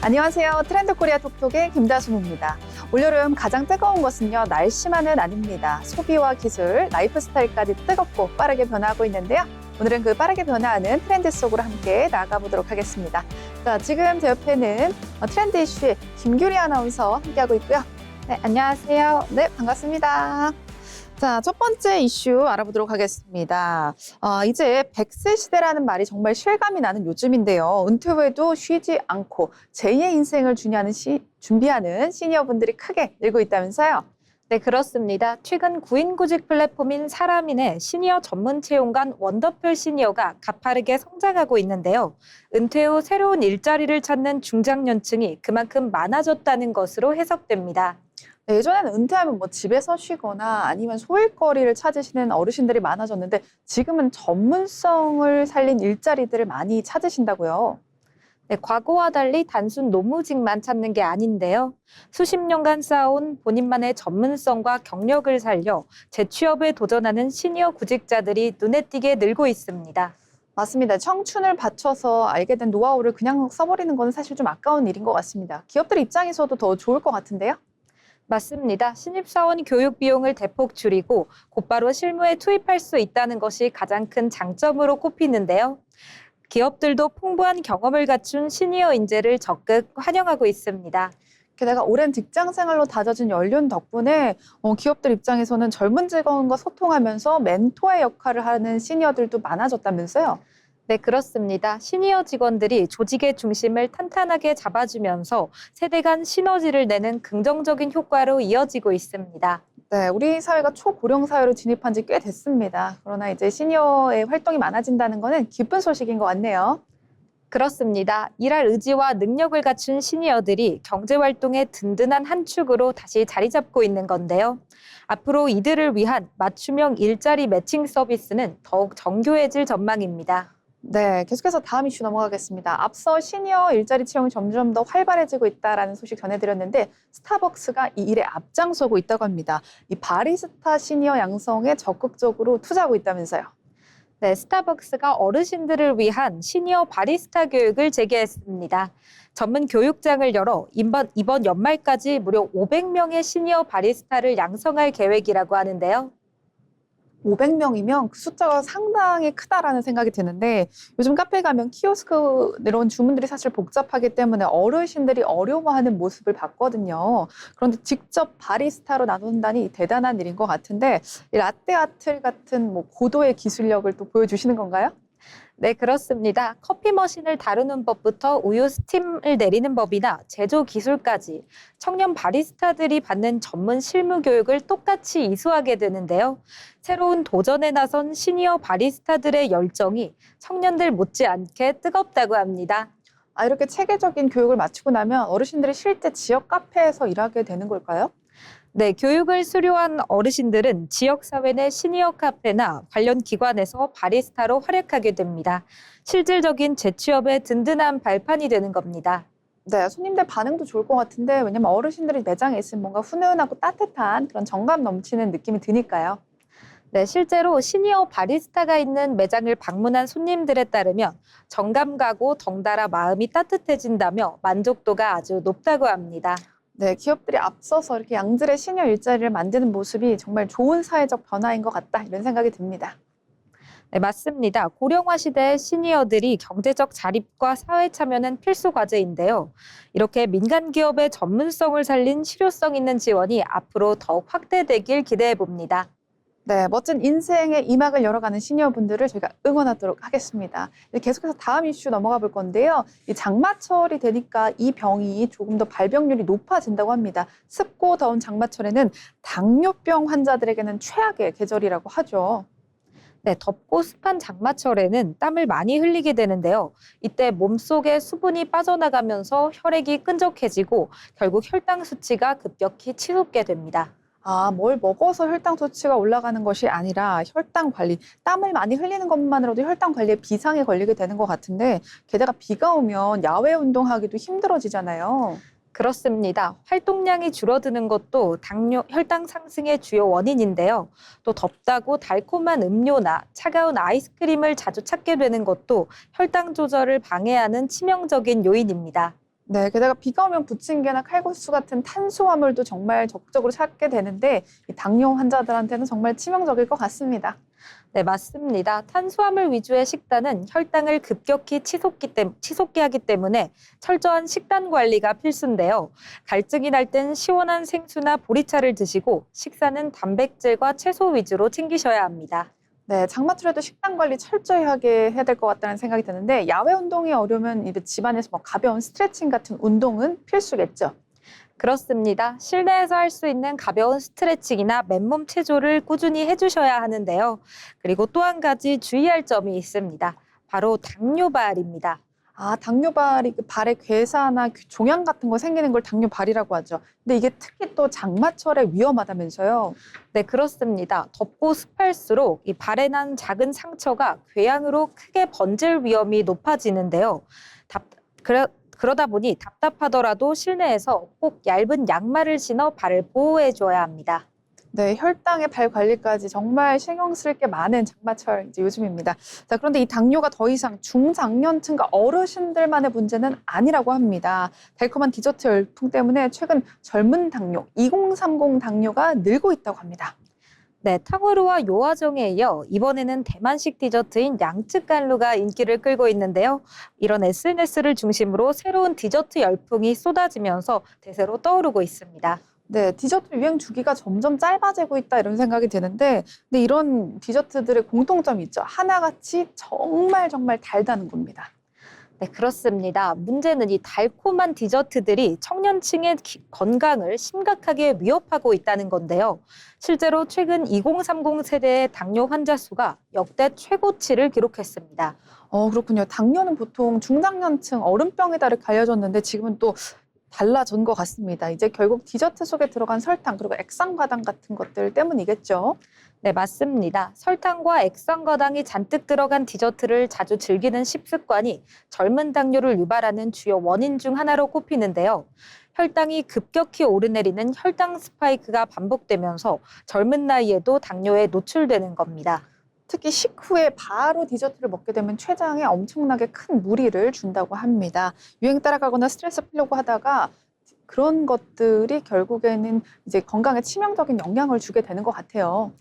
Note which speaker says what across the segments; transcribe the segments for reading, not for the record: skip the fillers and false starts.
Speaker 1: 안녕하세요. 트렌드 코리아 톡톡의 김다솜입니다. 올여름 가장 뜨거운 것은요, 날씨만은 아닙니다. 소비와 기술, 라이프 스타일까지 뜨겁고 빠르게 변화하고 있는데요. 오늘은 그 빠르게 변화하는 트렌드 속으로 함께 나가보도록 하겠습니다. 자, 지금 제 옆에는 트렌드 이슈의 김규리 아나운서 함께하고 있고요. 네, 안녕하세요. 네, 반갑습니다. 자, 첫 번째 이슈 알아보도록 하겠습니다. 이제 100세 시대라는 말이 정말 실감이 나는 요즘인데요. 은퇴 후에도 쉬지 않고 제2의 인생을 준비하는 시니어분들이 크게 늘고 있다면서요.
Speaker 2: 네, 그렇습니다. 최근 구인 구직 플랫폼인 사람인의 시니어 전문 채용관 원더풀 시니어가 가파르게 성장하고 있는데요. 은퇴 후 새로운 일자리를 찾는 중장년층이 그만큼 많아졌다는 것으로 해석됩니다.
Speaker 1: 네, 예전에는 은퇴하면 집에서 쉬거나 아니면 소일거리를 찾으시는 어르신들이 많아졌는데 지금은 전문성을 살린 일자리들을 많이 찾으신다고요.
Speaker 2: 네, 과거와 달리 단순 노무직만 찾는 게 아닌데요. 수십 년간 쌓아온 본인만의 전문성과 경력을 살려 재취업에 도전하는 시니어 구직자들이 눈에 띄게 늘고 있습니다.
Speaker 1: 맞습니다. 청춘을 바쳐서 알게 된 노하우를 그냥 써버리는 건 사실 좀 아까운 일인 것 같습니다. 기업들 입장에서도 더 좋을 것 같은데요.
Speaker 2: 맞습니다. 신입사원 교육 비용을 대폭 줄이고 곧바로 실무에 투입할 수 있다는 것이 가장 큰 장점으로 꼽히는데요. 기업들도 풍부한 경험을 갖춘 시니어 인재를 적극 환영하고 있습니다.
Speaker 1: 게다가 오랜 직장 생활로 다져진 연륜 덕분에 기업들 입장에서는 젊은 직원과 소통하면서 멘토의 역할을 하는 시니어들도 많아졌다면서요.
Speaker 2: 네, 그렇습니다. 시니어 직원들이 조직의 중심을 탄탄하게 잡아주면서 세대 간 시너지를 내는 긍정적인 효과로 이어지고 있습니다.
Speaker 1: 네, 우리 사회가 초고령 사회로 진입한 지 꽤 됐습니다. 그러나 이제 시니어의 활동이 많아진다는 거는 기쁜 소식인 것 같네요.
Speaker 2: 그렇습니다. 일할 의지와 능력을 갖춘 시니어들이 경제활동의 든든한 한 축으로 다시 자리 잡고 있는 건데요. 앞으로 이들을 위한 맞춤형 일자리 매칭 서비스는 더욱 정교해질 전망입니다.
Speaker 1: 네, 계속해서 다음 이슈 넘어가겠습니다. 앞서 시니어 일자리 채용이 점점 더 활발해지고 있다는 소식 전해드렸는데 스타벅스가 이 일에 앞장서고 있다고 합니다. 이 바리스타 시니어 양성에 적극적으로 투자하고 있다면서요.
Speaker 2: 네, 스타벅스가 어르신들을 위한 시니어 바리스타 교육을 재개했습니다. 전문 교육장을 열어 이번 연말까지 무려 500명의 시니어 바리스타를 양성할 계획이라고 하는데요.
Speaker 1: 500명이면 그 숫자가 상당히 크다라는 생각이 드는데 요즘 카페 가면 키오스크 이런 주문들이 사실 복잡하기 때문에 어르신들이 어려워하는 모습을 봤거든요. 그런데 직접 바리스타로 나눈다니 대단한 일인 것 같은데 이 라떼 아트 같은 고도의 기술력을 또 보여주시는 건가요?
Speaker 2: 네, 그렇습니다. 커피 머신을 다루는 법부터 우유 스팀을 내리는 법이나 제조 기술까지 청년 바리스타들이 받는 전문 실무 교육을 똑같이 이수하게 되는데요. 새로운 도전에 나선 시니어 바리스타들의 열정이 청년들 못지않게 뜨겁다고 합니다.
Speaker 1: 이렇게 체계적인 교육을 마치고 나면 어르신들이 실제 지역 카페에서 일하게 되는 걸까요?
Speaker 2: 네, 교육을 수료한 어르신들은 지역사회 내 시니어 카페나 관련 기관에서 바리스타로 활약하게 됩니다. 실질적인 재취업의 든든한 발판이 되는 겁니다.
Speaker 1: 네, 손님들 반응도 좋을 것 같은데 왜냐면 어르신들이 매장에 있으면 뭔가 훈훈하고 따뜻한 그런 정감 넘치는 느낌이 드니까요.
Speaker 2: 네, 실제로 시니어 바리스타가 있는 매장을 방문한 손님들에 따르면 정감 가고 덩달아 마음이 따뜻해진다며 만족도가 아주 높다고 합니다.
Speaker 1: 네, 기업들이 앞서서 이렇게 양질의 시니어 일자리를 만드는 모습이 정말 좋은 사회적 변화인 것 같다 이런 생각이 듭니다.
Speaker 2: 네, 맞습니다. 고령화 시대의 시니어들이 경제적 자립과 사회 참여는 필수 과제인데요. 이렇게 민간 기업의 전문성을 살린 실효성 있는 지원이 앞으로 더욱 확대되길 기대해 봅니다.
Speaker 1: 네, 멋진 인생의 이막을 열어가는 시니어분들을 저희가 응원하도록 하겠습니다. 계속해서 다음 이슈 넘어가 볼 건데요. 이 장마철이 되니까 이 병이 조금 더 발병률이 높아진다고 합니다. 습고 더운 장마철에는 당뇨병 환자들에게는 최악의 계절이라고 하죠.
Speaker 2: 네, 덥고 습한 장마철에는 땀을 많이 흘리게 되는데요. 이때 몸속에 수분이 빠져나가면서 혈액이 끈적해지고 결국 혈당 수치가 급격히 치솟게 됩니다.
Speaker 1: 뭘 먹어서 혈당 수치가 올라가는 것이 아니라 혈당 관리, 땀을 많이 흘리는 것만으로도 혈당 관리에 비상에 걸리게 되는 것 같은데 게다가 비가 오면 야외 운동하기도 힘들어지잖아요.
Speaker 2: 그렇습니다. 활동량이 줄어드는 것도 혈당 상승의 주요 원인인데요. 또 덥다고 달콤한 음료나 차가운 아이스크림을 자주 찾게 되는 것도 혈당 조절을 방해하는 치명적인 요인입니다.
Speaker 1: 네, 게다가 비가 오면 부침개나 칼국수 같은 탄수화물도 정말 적극적으로 찾게 되는데 이 당뇨 환자들한테는 정말 치명적일 것 같습니다.
Speaker 2: 네, 맞습니다. 탄수화물 위주의 식단은 혈당을 급격히 치솟게 하기 때문에 철저한 식단 관리가 필수인데요. 갈증이 날 땐 시원한 생수나 보리차를 드시고 식사는 단백질과 채소 위주로 챙기셔야 합니다.
Speaker 1: 네, 장마철에도 식단 관리 철저히 하게 해야 될 것 같다는 생각이 드는데 야외 운동이 어려우면 이제 집안에서 뭐 가벼운 스트레칭 같은 운동은 필수겠죠.
Speaker 2: 그렇습니다. 실내에서 할 수 있는 가벼운 스트레칭이나 맨몸 체조를 꾸준히 해주셔야 하는데요. 그리고 또 한 가지 주의할 점이 있습니다. 바로 당뇨발입니다.
Speaker 1: 아, 당뇨발이 그 발에 괴사나 종양 같은 거 생기는 걸 당뇨발이라고 하죠. 근데 이게 특히 또 장마철에 위험하다면서요.
Speaker 2: 네, 그렇습니다. 덥고 습할수록 이 발에 난 작은 상처가 궤양으로 크게 번질 위험이 높아지는데요. 답, 그러다 보니 답답하더라도 실내에서 꼭 얇은 양말을 신어 발을 보호해줘야 합니다.
Speaker 1: 네, 혈당의 발 관리까지 정말 신경 쓸 게 많은 장마철 이제 요즘입니다. 자, 그런데 이 당뇨가 더 이상 중장년층과 어르신들만의 문제는 아니라고 합니다. 달콤한 디저트 열풍 때문에 최근 젊은 당뇨, 2030 당뇨가 늘고 있다고 합니다.
Speaker 2: 네, 탕후루와 요아정에 이어 이번에는 대만식 디저트인 양쯔깐루가 인기를 끌고 있는데요. 이런 SNS를 중심으로 새로운 디저트 열풍이 쏟아지면서 대세로 떠오르고 있습니다.
Speaker 1: 네, 디저트 유행 주기가 점점 짧아지고 있다 이런 생각이 드는데 근데 이런 디저트들의 공통점이 있죠. 하나같이 정말 달다는 겁니다.
Speaker 2: 네, 그렇습니다. 문제는 이 달콤한 디저트들이 청년층의 건강을 심각하게 위협하고 있다는 건데요. 실제로 최근 2030 세대의 당뇨 환자 수가 역대 최고치를 기록했습니다.
Speaker 1: 그렇군요. 당뇨는 보통 중장년층 어른병에 따라 가려졌는데 지금은 또 달라진 것 같습니다. 이제 결국 디저트 속에 들어간 설탕 그리고 액상과당 같은 것들 때문이겠죠.
Speaker 2: 네, 맞습니다. 설탕과 액상과당이 잔뜩 들어간 디저트를 자주 즐기는 식습관이 젊은 당뇨를 유발하는 주요 원인 중 하나로 꼽히는데요. 혈당이 급격히 오르내리는 혈당 스파이크가 반복되면서 젊은 나이에도 당뇨에 노출되는 겁니다.
Speaker 1: 특히 식후에 바로 디저트를 먹게 되면 췌장에 엄청나게 큰 무리를 준다고 합니다. 유행 따라가거나 스트레스 풀려고 하다가 그런 것들이 결국에는 이제 건강에 치명적인 영향을 주게 되는 것 같아요.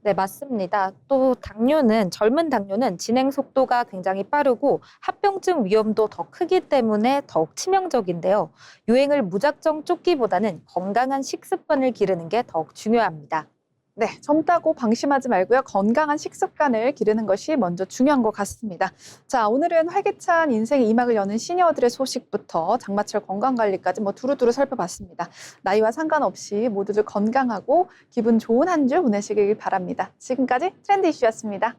Speaker 2: 네, 맞습니다. 또 젊은 당뇨는 진행 속도가 굉장히 빠르고 합병증 위험도 더 크기 때문에 더욱 치명적인데요. 유행을 무작정 쫓기보다는 건강한 식습관을 기르는 게 더욱 중요합니다.
Speaker 1: 네, 젊다고 방심하지 말고요. 건강한 식습관을 기르는 것이 먼저 중요한 것 같습니다. 자, 오늘은 활기찬 인생의 이막을 여는 시니어들의 소식부터 장마철 건강관리까지 두루두루 살펴봤습니다. 나이와 상관없이 모두들 건강하고 기분 좋은 한 주 보내시길 바랍니다. 지금까지 트렌드 이슈였습니다.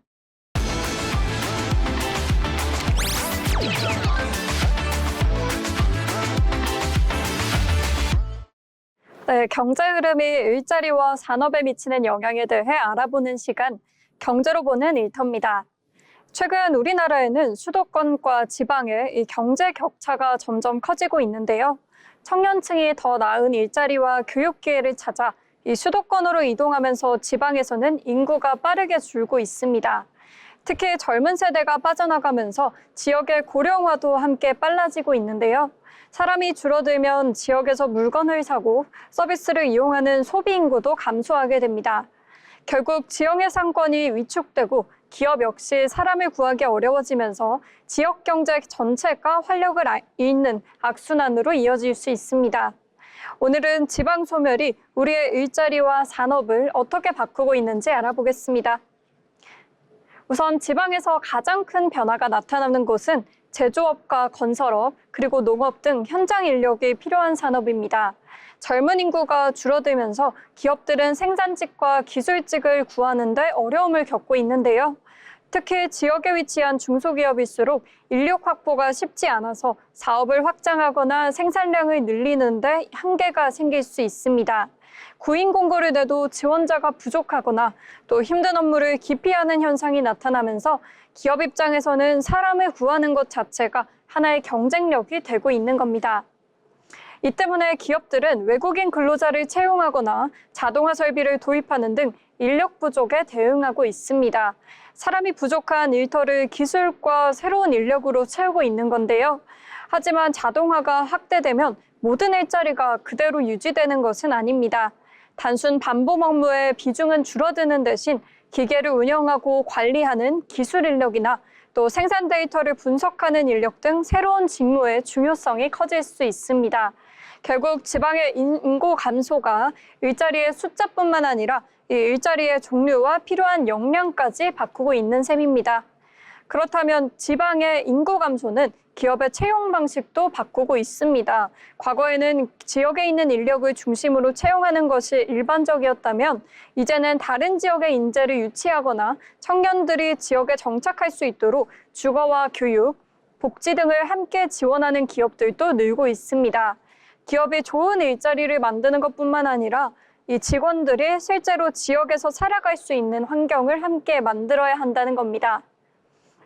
Speaker 3: 네, 경제 흐름이 일자리와 산업에 미치는 영향에 대해 알아보는 시간, 경제로 보는 일터입니다. 최근 우리나라에는 수도권과 지방의 이 경제 격차가 점점 커지고 있는데요. 청년층이 더 나은 일자리와 교육 기회를 찾아 이 수도권으로 이동하면서 지방에서는 인구가 빠르게 줄고 있습니다. 특히 젊은 세대가 빠져나가면서 지역의 고령화도 함께 빨라지고 있는데요. 사람이 줄어들면 지역에서 물건을 사고 서비스를 이용하는 소비 인구도 감소하게 됩니다. 결국 지역의 상권이 위축되고 기업 역시 사람을 구하기 어려워지면서 지역 경제 전체가 활력을 잃는 악순환으로 이어질 수 있습니다. 오늘은 지방 소멸이 우리의 일자리와 산업을 어떻게 바꾸고 있는지 알아보겠습니다. 우선 지방에서 가장 큰 변화가 나타나는 곳은 제조업과 건설업, 그리고 농업 등 현장 인력이 필요한 산업입니다. 젊은 인구가 줄어들면서 기업들은 생산직과 기술직을 구하는 데 어려움을 겪고 있는데요. 특히 지역에 위치한 중소기업일수록 인력 확보가 쉽지 않아서 사업을 확장하거나 생산량을 늘리는 데 한계가 생길 수 있습니다. 구인 공고를 내도 지원자가 부족하거나 또 힘든 업무를 기피하는 현상이 나타나면서 기업 입장에서는 사람을 구하는 것 자체가 하나의 경쟁력이 되고 있는 겁니다. 이 때문에 기업들은 외국인 근로자를 채용하거나 자동화 설비를 도입하는 등 인력 부족에 대응하고 있습니다. 사람이 부족한 일터를 기술과 새로운 인력으로 채우고 있는 건데요. 하지만 자동화가 확대되면 모든 일자리가 그대로 유지되는 것은 아닙니다. 단순 반복 업무의 비중은 줄어드는 대신 기계를 운영하고 관리하는 기술 인력이나 또 생산 데이터를 분석하는 인력 등 새로운 직무의 중요성이 커질 수 있습니다. 결국 지방의 인구 감소가 일자리의 숫자뿐만 아니라 이 일자리의 종류와 필요한 역량까지 바꾸고 있는 셈입니다. 그렇다면 지방의 인구 감소는 기업의 채용 방식도 바꾸고 있습니다. 과거에는 지역에 있는 인력을 중심으로 채용하는 것이 일반적이었다면 이제는 다른 지역의 인재를 유치하거나 청년들이 지역에 정착할 수 있도록 주거와 교육, 복지 등을 함께 지원하는 기업들도 늘고 있습니다. 기업이 좋은 일자리를 만드는 것뿐만 아니라 이 직원들이 실제로 지역에서 살아갈 수 있는 환경을 함께 만들어야 한다는 겁니다.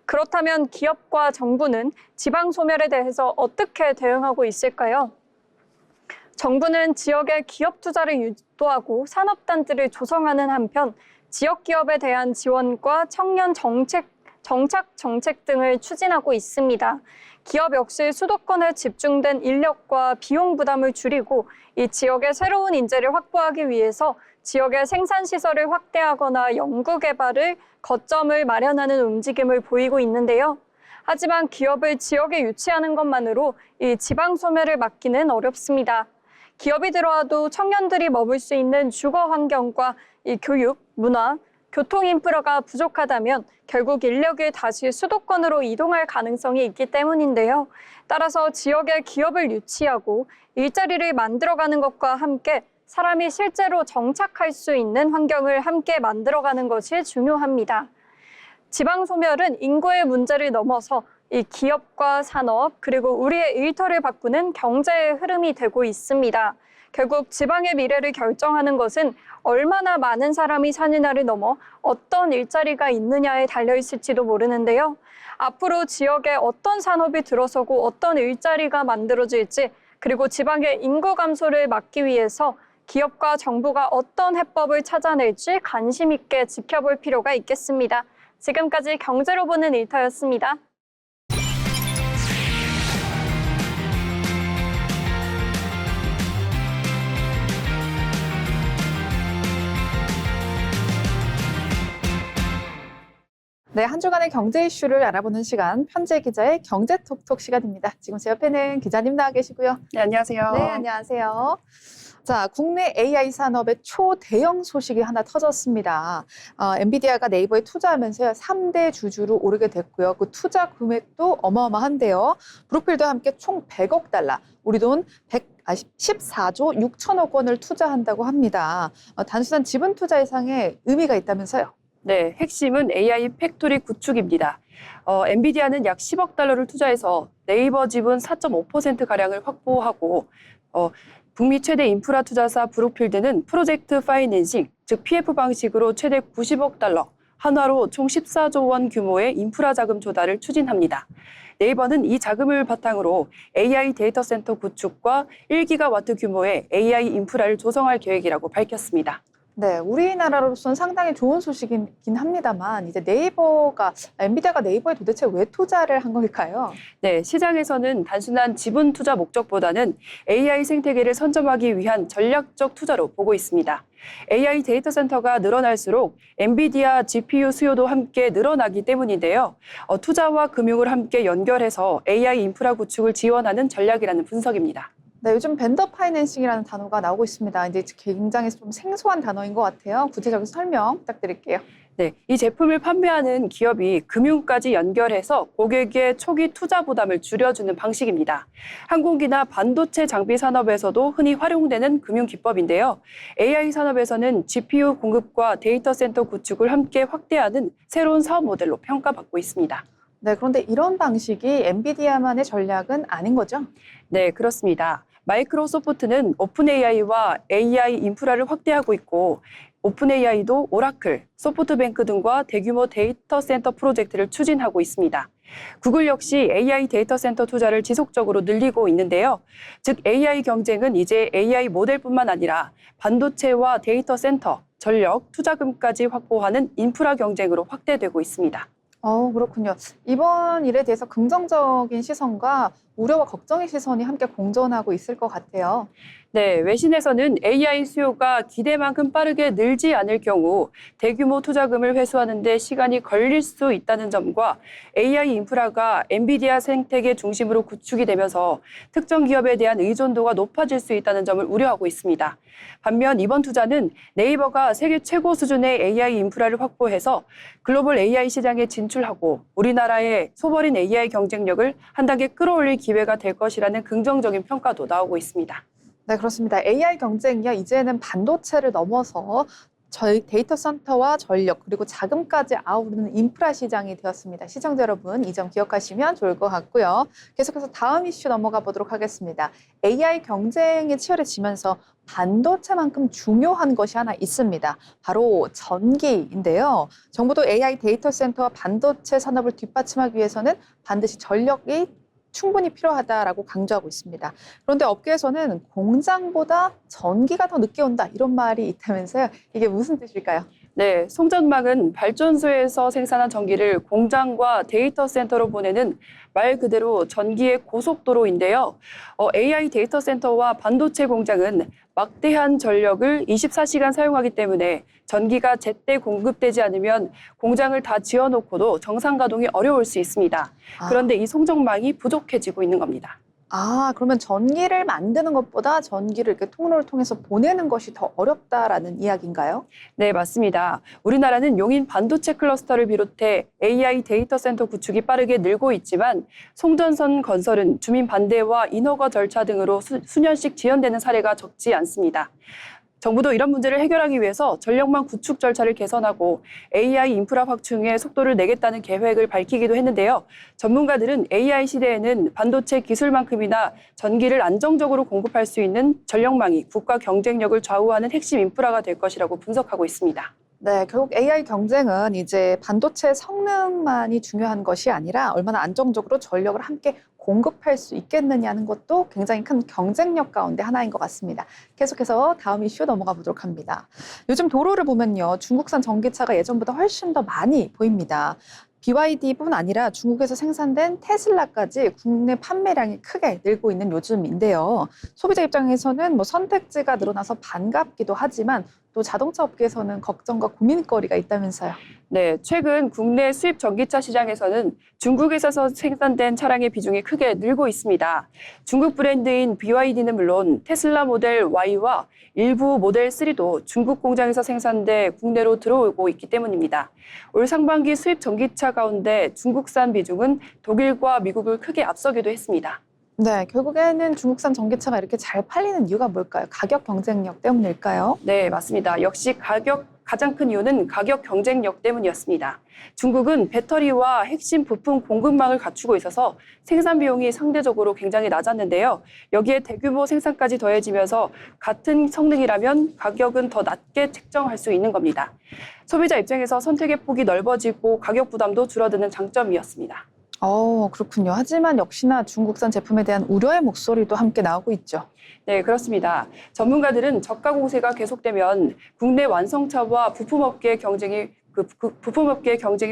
Speaker 3: 그렇다면 기업과 정부는 지방 소멸에 대해서 어떻게 대응하고 있을까요? 정부는 지역의 기업 투자를 유도하고 산업단지를 조성하는 한편 지역 기업에 대한 지원과 청년 정착 정책 등을 추진하고 있습니다. 기업 역시 수도권에 집중된 인력과 비용 부담을 줄이고 이 지역의 새로운 인재를 확보하기 위해서 지역의 생산시설을 확대하거나 연구개발을 거점을 마련하는 움직임을 보이고 있는데요. 하지만 기업을 지역에 유치하는 것만으로 이 지방 소멸을 막기는 어렵습니다. 기업이 들어와도 청년들이 머물 수 있는 주거 환경과 이 교육, 문화, 교통 인프라가 부족하다면 결국 인력이 다시 수도권으로 이동할 가능성이 있기 때문인데요. 따라서 지역의 기업을 유치하고 일자리를 만들어가는 것과 함께 사람이 실제로 정착할 수 있는 환경을 함께 만들어가는 것이 중요합니다. 지방 소멸은 인구의 문제를 넘어서 이 기업과 산업 그리고 우리의 일터를 바꾸는 경제의 흐름이 되고 있습니다. 결국 지방의 미래를 결정하는 것은 얼마나 많은 사람이 사느냐를 넘어 어떤 일자리가 있느냐에 달려있을지도 모르는데요. 앞으로 지역에 어떤 산업이 들어서고 어떤 일자리가 만들어질지 그리고 지방의 인구 감소를 막기 위해서 기업과 정부가 어떤 해법을 찾아낼지 관심 있게 지켜볼 필요가 있겠습니다. 지금까지 경제로 보는 일터였습니다.
Speaker 1: 네, 한 주간의 경제 이슈를 알아보는 시간, 편재 기자의 경제톡톡 시간입니다. 지금 제 옆에는 기자님 나와 계시고요.
Speaker 4: 네, 안녕하세요.
Speaker 1: 네, 안녕하세요. 자, 국내 AI 산업의 초대형 소식이 하나 터졌습니다. 엔비디아가 네이버에 투자하면서요, 3대 주주로 오르게 됐고요. 그 투자 금액도 어마어마한데요. 브룩필드와 함께 총 100억 달러, 우리 돈 14조 6천억 원을 투자한다고 합니다. 단순한 지분 투자 이상의 의미가 있다면서요?
Speaker 4: 네, 핵심은 AI 팩토리 구축입니다. 엔비디아는 약 10억 달러를 투자해서 네이버 지분 4.5%가량을 확보하고 북미 최대 인프라 투자사 브룩필드는 프로젝트 파이낸싱, 즉 PF 방식으로 최대 90억 달러, 한화로 총 14조 원 규모의 인프라 자금 조달을 추진합니다. 네이버는 이 자금을 바탕으로 AI 데이터 센터 구축과 1기가와트 규모의 AI 인프라를 조성할 계획이라고 밝혔습니다.
Speaker 1: 네, 우리나라로서는 상당히 좋은 소식이긴 합니다만 이제 엔비디아가 네이버에 도대체 왜 투자를 한 걸까요?
Speaker 4: 네, 시장에서는 단순한 지분 투자 목적보다는 AI 생태계를 선점하기 위한 전략적 투자로 보고 있습니다. AI 데이터 센터가 늘어날수록 엔비디아 GPU 수요도 함께 늘어나기 때문인데요. 투자와 금융을 함께 연결해서 AI 인프라 구축을 지원하는 전략이라는 분석입니다.
Speaker 1: 네, 요즘 벤더 파이낸싱이라는 단어가 나오고 있습니다. 이제 굉장히 좀 생소한 단어인 것 같아요. 구체적인 설명 부탁드릴게요.
Speaker 4: 네, 이 제품을 판매하는 기업이 금융까지 연결해서 고객의 초기 투자 부담을 줄여주는 방식입니다. 항공기나 반도체 장비 산업에서도 흔히 활용되는 금융 기법인데요. AI 산업에서는 GPU 공급과 데이터 센터 구축을 함께 확대하는 새로운 사업 모델로 평가받고 있습니다.
Speaker 1: 네, 그런데 이런 방식이 엔비디아만의 전략은 아닌 거죠?
Speaker 4: 네, 그렇습니다. 마이크로소프트는 오픈AI와 AI 인프라를 확대하고 있고 오픈AI도 오라클, 소프트뱅크 등과 대규모 데이터 센터 프로젝트를 추진하고 있습니다. 구글 역시 AI 데이터 센터 투자를 지속적으로 늘리고 있는데요. 즉 AI 경쟁은 이제 AI 모델뿐만 아니라 반도체와 데이터 센터, 전력, 투자금까지 확보하는 인프라 경쟁으로 확대되고 있습니다.
Speaker 1: 그렇군요. 이번 일에 대해서 긍정적인 시선과 우려와 걱정의 시선이 함께 공존하고 있을 것 같아요.
Speaker 4: 네, 외신에서는 AI 수요가 기대만큼 빠르게 늘지 않을 경우 대규모 투자금을 회수하는 데 시간이 걸릴 수 있다는 점과 AI 인프라가 엔비디아 생태계 중심으로 구축이 되면서 특정 기업에 대한 의존도가 높아질 수 있다는 점을 우려하고 있습니다. 반면 이번 투자는 네이버가 세계 최고 수준의 AI 인프라를 확보해서 글로벌 AI 시장에 진출하고 우리나라의 소버린 AI 경쟁력을 한 단계 끌어올릴 기회가 될 것이라는 긍정적인 평가도 나오고 있습니다.
Speaker 1: 네, 그렇습니다. AI 경쟁이요. 이제는 반도체를 넘어서 저희 데이터 센터와 전력 그리고 자금까지 아우르는 인프라 시장이 되었습니다. 시청자 여러분, 이 점 기억하시면 좋을 것 같고요. 계속해서 다음 이슈 넘어가 보도록 하겠습니다. AI 경쟁이 치열해지면서 반도체만큼 중요한 것이 하나 있습니다. 바로 전기인데요. 정부도 AI 데이터 센터와 반도체 산업을 뒷받침하기 위해서는 반드시 전력이 충분히 필요하다라고 강조하고 있습니다. 그런데 업계에서는 공장보다 전기가 더 늦게 온다 이런 말이 있다면서요. 이게 무슨 뜻일까요?
Speaker 4: 네, 송전망은 발전소에서 생산한 전기를 공장과 데이터 센터로 보내는 말 그대로 전기의 고속도로인데요. AI 데이터 센터와 반도체 공장은 막대한 전력을 24시간 사용하기 때문에 전기가 제때 공급되지 않으면 공장을 다 지어놓고도 정상 가동이 어려울 수 있습니다. 그런데 이 송전망이 부족해지고 있는 겁니다.
Speaker 1: 그러면 전기를 만드는 것보다 전기를 이렇게 통로를 통해서 보내는 것이 더 어렵다라는 이야기인가요?
Speaker 4: 네, 맞습니다. 우리나라는 용인 반도체 클러스터를 비롯해 AI 데이터 센터 구축이 빠르게 늘고 있지만 송전선 건설은 주민 반대와 인허가 절차 등으로 수년씩 지연되는 사례가 적지 않습니다. 정부도 이런 문제를 해결하기 위해서 전력망 구축 절차를 개선하고 AI 인프라 확충에 속도를 내겠다는 계획을 밝히기도 했는데요. 전문가들은 AI 시대에는 반도체 기술만큼이나 전기를 안정적으로 공급할 수 있는 전력망이 국가 경쟁력을 좌우하는 핵심 인프라가 될 것이라고 분석하고 있습니다.
Speaker 1: 네, 결국 AI 경쟁은 이제 반도체 성능만이 중요한 것이 아니라 얼마나 안정적으로 전력을 함께 공급할 수 있겠느냐는 것도 굉장히 큰 경쟁력 가운데 하나인 것 같습니다. 계속해서 다음 이슈 넘어가 보도록 합니다. 요즘 도로를 보면요, 중국산 전기차가 예전보다 훨씬 더 많이 보입니다. BYD뿐 아니라 중국에서 생산된 테슬라까지 국내 판매량이 크게 늘고 있는 요즘인데요. 소비자 입장에서는 선택지가 늘어나서 반갑기도 하지만 또 자동차 업계에서는 걱정과 고민거리가 있다면서요.
Speaker 4: 네, 최근 국내 수입 전기차 시장에서는 중국에서 생산된 차량의 비중이 크게 늘고 있습니다. 중국 브랜드인 BYD는 물론 테슬라 모델 Y와 일부 모델 3도 중국 공장에서 생산돼 국내로 들어오고 있기 때문입니다. 올 상반기 수입 전기차 가운데 중국산 비중은 독일과 미국을 크게 앞서기도 했습니다.
Speaker 1: 네, 결국에는 중국산 전기차가 이렇게 잘 팔리는 이유가 뭘까요? 가격 경쟁력 때문일까요?
Speaker 4: 네, 맞습니다. 역시 가장 큰 이유는 가격 경쟁력 때문이었습니다. 중국은 배터리와 핵심 부품 공급망을 갖추고 있어서 생산 비용이 상대적으로 굉장히 낮았는데요. 여기에 대규모 생산까지 더해지면서 같은 성능이라면 가격은 더 낮게 책정할 수 있는 겁니다. 소비자 입장에서 선택의 폭이 넓어지고 가격 부담도 줄어드는 장점이었습니다.
Speaker 1: 그렇군요. 하지만 역시나 중국산 제품에 대한 우려의 목소리도 함께 나오고 있죠.
Speaker 4: 네, 그렇습니다. 전문가들은 저가 공세가 계속되면 국내 완성차와 부품업계의 경쟁이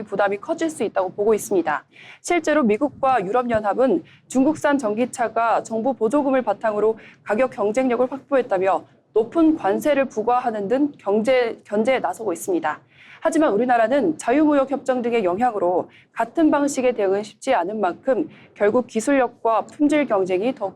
Speaker 4: 부담이 커질 수 있다고 보고 있습니다. 실제로 미국과 유럽연합은 중국산 전기차가 정부 보조금을 바탕으로 가격 경쟁력을 확보했다며 높은 관세를 부과하는 등 견제에 나서고 있습니다. 하지만 우리나라는 자유무역 협정 등의 영향으로 같은 방식의 대응은 쉽지 않은 만큼 결국 기술력과 품질 경쟁이 더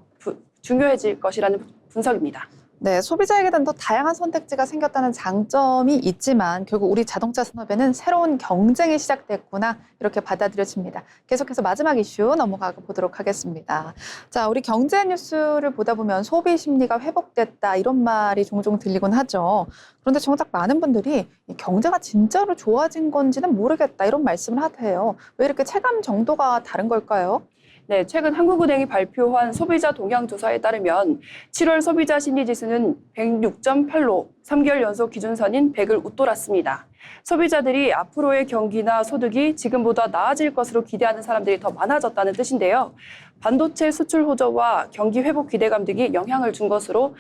Speaker 4: 중요해질 것이라는 분석입니다.
Speaker 1: 네, 소비자에게는 더 다양한 선택지가 생겼다는 장점이 있지만 결국 우리 자동차 산업에는 새로운 경쟁이 시작됐구나 이렇게 받아들여집니다. 계속해서 마지막 이슈 넘어가 보도록 하겠습니다. 자, 우리 경제 뉴스를 보다 보면 소비 심리가 회복됐다 이런 말이 종종 들리곤 하죠. 그런데 정작 많은 분들이 경제가 진짜로 좋아진 건지는 모르겠다 이런 말씀을 하세요. 왜 이렇게 체감 정도가 다른 걸까요?
Speaker 4: 네, 최근 한국은행이 발표한 소비자 동향 조사에 따르면 7월 소비자 심리지수는 106.8로 3개월 연속 기준선인 100을 웃돌았습니다. 소비자들이 앞으로의 경기나 소득이 지금보다 나아질 것으로 기대하는 사람들이 더 많아졌다는 뜻인데요. 반도체 수출 호조와 경기 회복 기대감 등이 영향을 준 것으로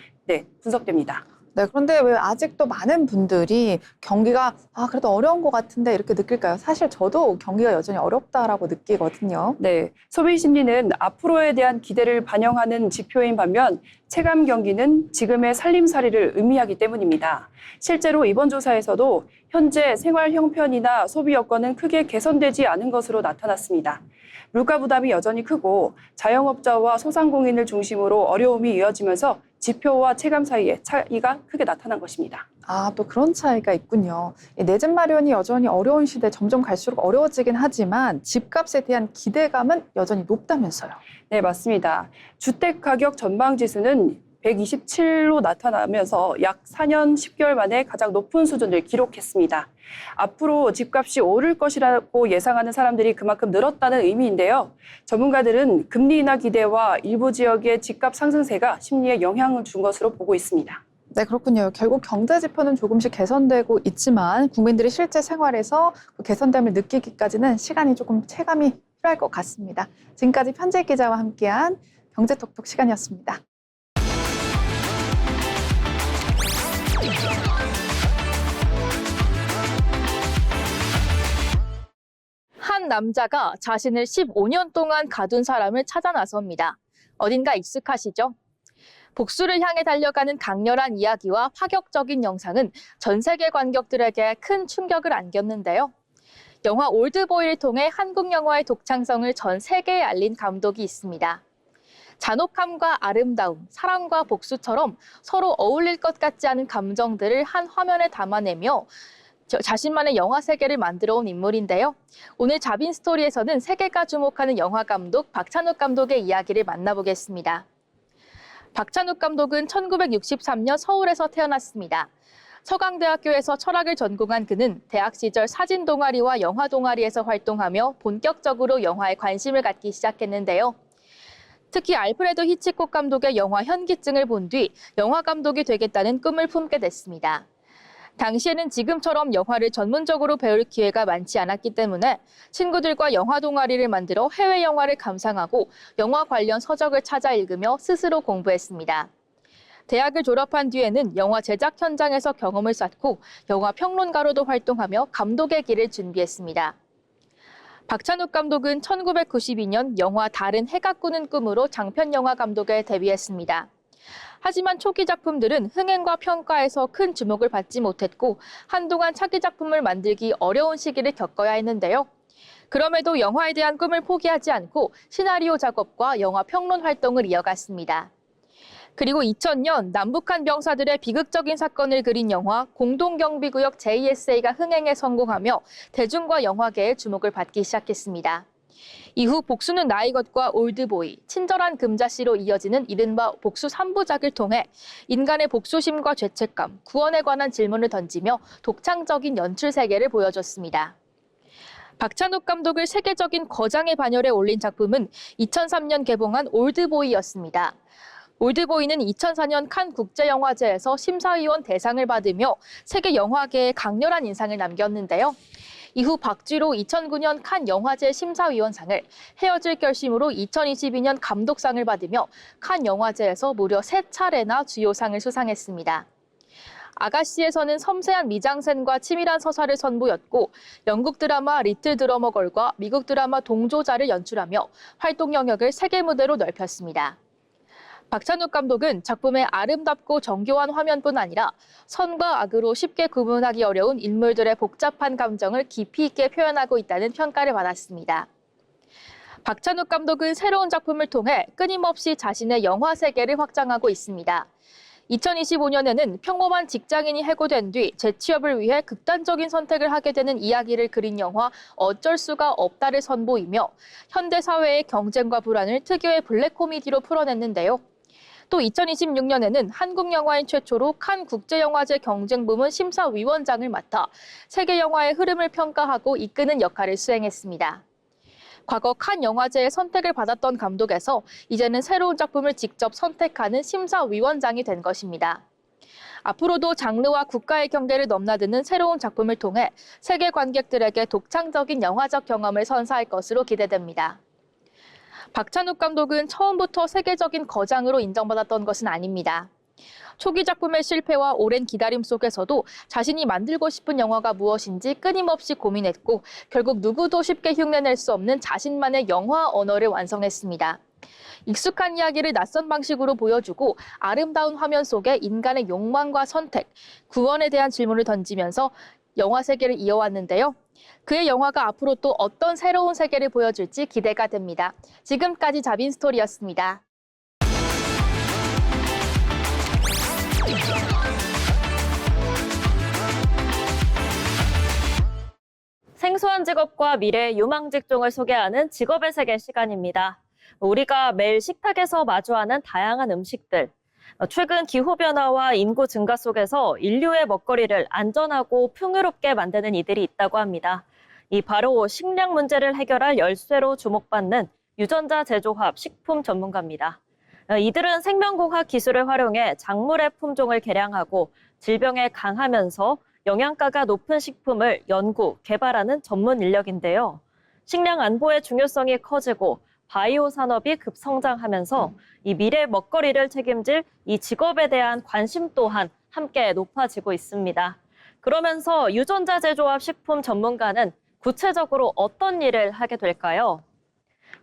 Speaker 4: 분석됩니다.
Speaker 1: 네, 그런데 왜 아직도 많은 분들이 경기가 그래도 어려운 것 같은데 이렇게 느낄까요? 사실 저도 경기가 여전히 어렵다라고 느끼거든요.
Speaker 4: 네, 소비 심리는 앞으로에 대한 기대를 반영하는 지표인 반면 체감 경기는 지금의 살림살이를 의미하기 때문입니다. 실제로 이번 조사에서도 현재 생활 형편이나 소비 여건은 크게 개선되지 않은 것으로 나타났습니다. 물가 부담이 여전히 크고 자영업자와 소상공인을 중심으로 어려움이 이어지면서 지표와 체감 사이에 차이가 크게 나타난 것입니다.
Speaker 1: 또 그런 차이가 있군요. 내 집 마련이 여전히 어려운 시대 점점 갈수록 어려워지긴 하지만 집값에 대한 기대감은 여전히 높다면서요.
Speaker 4: 네, 맞습니다. 주택 가격 전망 지수는 127로 나타나면서 약 4년 10개월 만에 가장 높은 수준을 기록했습니다. 앞으로 집값이 오를 것이라고 예상하는 사람들이 그만큼 늘었다는 의미인데요. 전문가들은 금리 인하 기대와 일부 지역의 집값 상승세가 심리에 영향을 준 것으로 보고 있습니다.
Speaker 1: 네, 그렇군요. 결국 경제 지표는 조금씩 개선되고 있지만 국민들이 실제 생활에서 그 개선됨을 느끼기까지는 시간이 조금 체감이 필요할 것 같습니다. 지금까지 편재 기자와 함께한 경제톡톡 시간이었습니다.
Speaker 2: 한 남자가 자신을 15년 동안 가둔 사람을 찾아 나섭니다. 어딘가 익숙하시죠? 복수를 향해 달려가는 강렬한 이야기와 파격적인 영상은 전 세계 관객들에게 큰 충격을 안겼는데요. 영화 올드보이를 통해 한국 영화의 독창성을 전 세계에 알린 감독이 있습니다. 잔혹함과 아름다움, 사랑과 복수처럼 서로 어울릴 것 같지 않은 감정들을 한 화면에 담아내며 자신만의 영화 세계를 만들어 온 인물인데요. 오늘 자빈 스토리에서는 세계가 주목하는 영화 감독 박찬욱 감독의 이야기를 만나보겠습니다. 박찬욱 감독은 1963년 서울에서 태어났습니다. 서강대학교에서 철학을 전공한 그는 대학 시절 사진 동아리와 영화 동아리에서 활동하며 본격적으로 영화에 관심을 갖기 시작했는데요. 특히 알프레도 히치콕 감독의 영화 현기증을 본 뒤 영화 감독이 되겠다는 꿈을 품게 됐습니다. 당시에는 지금처럼 영화를 전문적으로 배울 기회가 많지 않았기 때문에 친구들과 영화 동아리를 만들어 해외 영화를 감상하고 영화 관련 서적을 찾아 읽으며 스스로 공부했습니다. 대학을 졸업한 뒤에는 영화 제작 현장에서 경험을 쌓고 영화 평론가로도 활동하며 감독의 길을 준비했습니다. 박찬욱 감독은 1992년 영화 달은 해가 꾸는 꿈으로 장편 영화 감독에 데뷔했습니다. 하지만 초기 작품들은 흥행과 평가에서 큰 주목을 받지 못했고 한동안 차기 작품을 만들기 어려운 시기를 겪어야 했는데요. 그럼에도 영화에 대한 꿈을 포기하지 않고 시나리오 작업과 영화 평론 활동을 이어갔습니다. 그리고 2000년 남북한 병사들의 비극적인 사건을 그린 영화 공동경비구역 JSA가 흥행에 성공하며 대중과 영화계의 주목을 받기 시작했습니다. 이후 복수는 나의 것과 올드보이, 친절한 금자씨로 이어지는 이른바 복수 3부작을 통해 인간의 복수심과 죄책감, 구원에 관한 질문을 던지며 독창적인 연출 세계를 보여줬습니다. 박찬욱 감독을 세계적인 거장의 반열에 올린 작품은 2003년 개봉한 올드보이였습니다. 올드보이는 2004년 칸 국제영화제에서 심사위원 대상을 받으며 세계 영화계에 강렬한 인상을 남겼는데요. 이후 박쥐로 2009년 칸 영화제 심사위원상을, 헤어질 결심으로 2022년 감독상을 받으며 칸 영화제에서 무려 3차례나 주요상을 수상했습니다. 아가씨에서는 섬세한 미장센과 치밀한 서사를 선보였고 영국 드라마 리틀 드러머걸과 미국 드라마 동조자를 연출하며 활동 영역을 세계 무대로 넓혔습니다. 박찬욱 감독은 작품의 아름답고 정교한 화면뿐 아니라 선과 악으로 쉽게 구분하기 어려운 인물들의 복잡한 감정을 깊이 있게 표현하고 있다는 평가를 받았습니다. 박찬욱 감독은 새로운 작품을 통해 끊임없이 자신의 영화 세계를 확장하고 있습니다. 2025년에는 평범한 직장인이 해고된 뒤 재취업을 위해 극단적인 선택을 하게 되는 이야기를 그린 영화 어쩔 수가 없다를 선보이며 현대 사회의 경쟁과 불안을 특유의 블랙 코미디로 풀어냈는데요. 또 2026년에는 한국 영화인 최초로 칸 국제영화제 경쟁부문 심사위원장을 맡아 세계 영화의 흐름을 평가하고 이끄는 역할을 수행했습니다. 과거 칸 영화제의 선택을 받았던 감독에서 이제는 새로운 작품을 직접 선택하는 심사위원장이 된 것입니다. 앞으로도 장르와 국가의 경계를 넘나드는 새로운 작품을 통해 세계 관객들에게 독창적인 영화적 경험을 선사할 것으로 기대됩니다. 박찬욱 감독은 처음부터 세계적인 거장으로 인정받았던 것은 아닙니다.
Speaker 5: 초기 작품의 실패와 오랜 기다림 속에서도 자신이 만들고 싶은 영화가 무엇인지 끊임없이 고민했고 결국 누구도 쉽게 흉내낼 수 없는 자신만의 영화 언어를 완성했습니다. 익숙한 이야기를 낯선 방식으로 보여주고 아름다운 화면 속에 인간의 욕망과 선택, 구원에 대한 질문을 던지면서 영화 세계를 이어왔는데요. 그의 영화가 앞으로 또 어떤 새로운 세계를 보여줄지 기대가 됩니다. 지금까지 자빈스토리였습니다.
Speaker 6: 생소한 직업과 미래의 유망 직종을 소개하는 직업의 세계 시간입니다. 우리가 매일 식탁에서 마주하는 다양한 음식들. 최근 기후변화와 인구 증가 속에서 인류의 먹거리를 안전하고 풍요롭게 만드는 이들이 있다고 합니다. 이 바로 식량 문제를 해결할 열쇠로 주목받는 유전자 제조합 식품 전문가입니다. 이들은 생명공학 기술을 활용해 작물의 품종을 개량하고 질병에 강하면서 영양가가 높은 식품을 연구, 개발하는 전문 인력인데요. 식량 안보의 중요성이 커지고 바이오 산업이 급성장하면서 이 미래 먹거리를 책임질 이 직업에 대한 관심 또한 함께 높아지고 있습니다. 그러면서 유전자 제조합 식품 전문가는 구체적으로 어떤 일을 하게 될까요?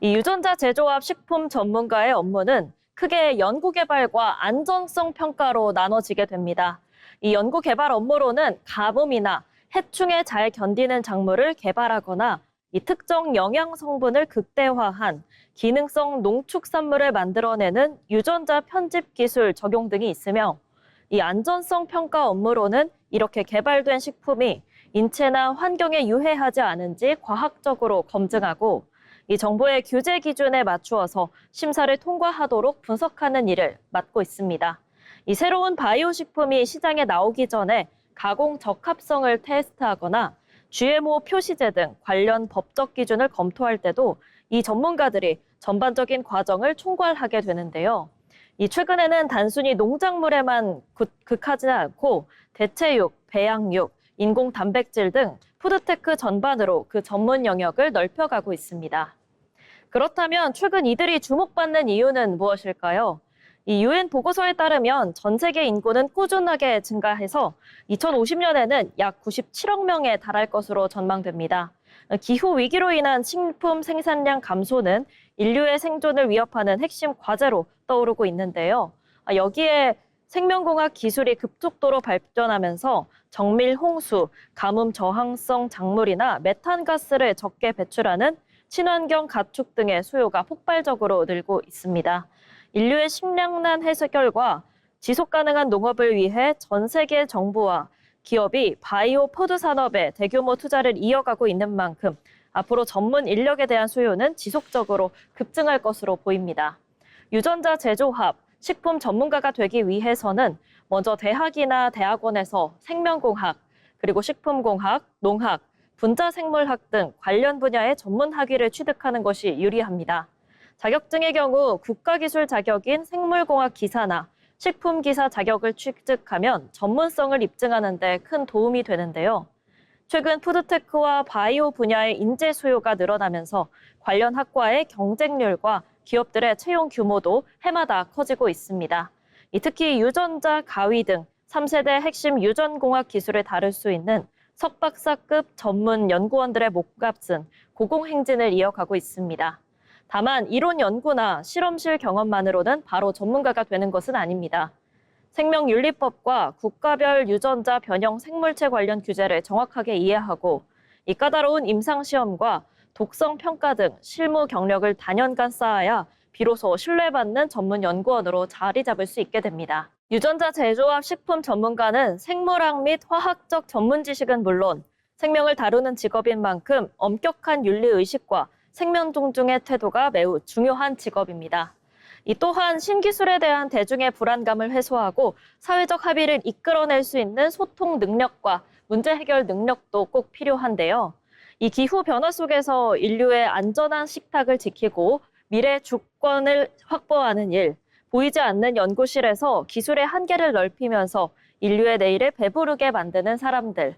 Speaker 6: 이 유전자 제조합 식품 전문가의 업무는 크게 연구개발과 안전성 평가로 나눠지게 됩니다. 이 연구개발 업무로는 가뭄이나 해충에 잘 견디는 작물을 개발하거나 이 특정 영양 성분을 극대화한 기능성 농축산물을 만들어내는 유전자 편집 기술 적용 등이 있으며 이 안전성 평가 업무로는 이렇게 개발된 식품이 인체나 환경에 유해하지 않은지 과학적으로 검증하고 이 정부의 규제 기준에 맞추어서 심사를 통과하도록 분석하는 일을 맡고 있습니다. 이 새로운 바이오 식품이 시장에 나오기 전에 가공 적합성을 테스트하거나 GMO 표시제 등 관련 법적 기준을 검토할 때도 이 전문가들이 전반적인 과정을 총괄하게 되는데요. 이 최근에는 단순히 농작물에만 극하지 않고 대체육, 배양육, 인공 단백질 등 푸드테크 전반으로 그 전문 영역을 넓혀가고 있습니다. 그렇다면 최근 이들이 주목받는 이유는 무엇일까요? 이 UN 보고서에 따르면 전 세계 인구는 꾸준하게 증가해서 2050년에는 약 97억 명에 달할 것으로 전망됩니다. 기후 위기로 인한 식품 생산량 감소는 인류의 생존을 위협하는 핵심 과제로 떠오르고 있는데요. 여기에 생명공학 기술이 급속도로 발전하면서 정밀 홍수, 가뭄 저항성 작물이나 메탄가스를 적게 배출하는 친환경 가축 등의 수요가 폭발적으로 늘고 있습니다. 인류의 식량난 해결과 지속 가능한 농업을 위해 전 세계 정부와 기업이 바이오 푸드 산업에 대규모 투자를 이어가고 있는 만큼 앞으로 전문 인력에 대한 수요는 지속적으로 급증할 것으로 보입니다. 유전자 제조합, 식품 전문가가 되기 위해서는 먼저 대학이나 대학원에서 생명공학, 그리고 식품공학, 농학, 분자생물학 등 관련 분야의 전문 학위를 취득하는 것이 유리합니다. 자격증의 경우 국가기술 자격인 생물공학 기사나 식품기사 자격을 취득하면 전문성을 입증하는 데 큰 도움이 되는데요. 최근 푸드테크와 바이오 분야의 인재 수요가 늘어나면서 관련 학과의 경쟁률과 기업들의 채용 규모도 해마다 커지고 있습니다. 특히 유전자, 가위 등 3세대 핵심 유전공학 기술을 다룰 수 있는 석박사급 전문 연구원들의 몸값은 고공행진을 이어가고 있습니다. 다만 이론 연구나 실험실 경험만으로는 바로 전문가가 되는 것은 아닙니다. 생명윤리법과 국가별 유전자 변형 생물체 관련 규제를 정확하게 이해하고 이 까다로운 임상시험과 독성 평가 등 실무 경력을 단연간 쌓아야 비로소 신뢰받는 전문 연구원으로 자리 잡을 수 있게 됩니다. 유전자 제조합 식품 전문가는 생물학 및 화학적 전문 지식은 물론 생명을 다루는 직업인 만큼 엄격한 윤리의식과 생명 존중의 태도가 매우 중요한 직업입니다. 이 또한 신기술에 대한 대중의 불안감을 해소하고 사회적 합의를 이끌어낼 수 있는 소통 능력과 문제 해결 능력도 꼭 필요한데요. 이 기후 변화 속에서 인류의 안전한 식탁을 지키고 미래 주권을 확보하는 일, 보이지 않는 연구실에서 기술의 한계를 넓히면서 인류의 내일을 배부르게 만드는 사람들.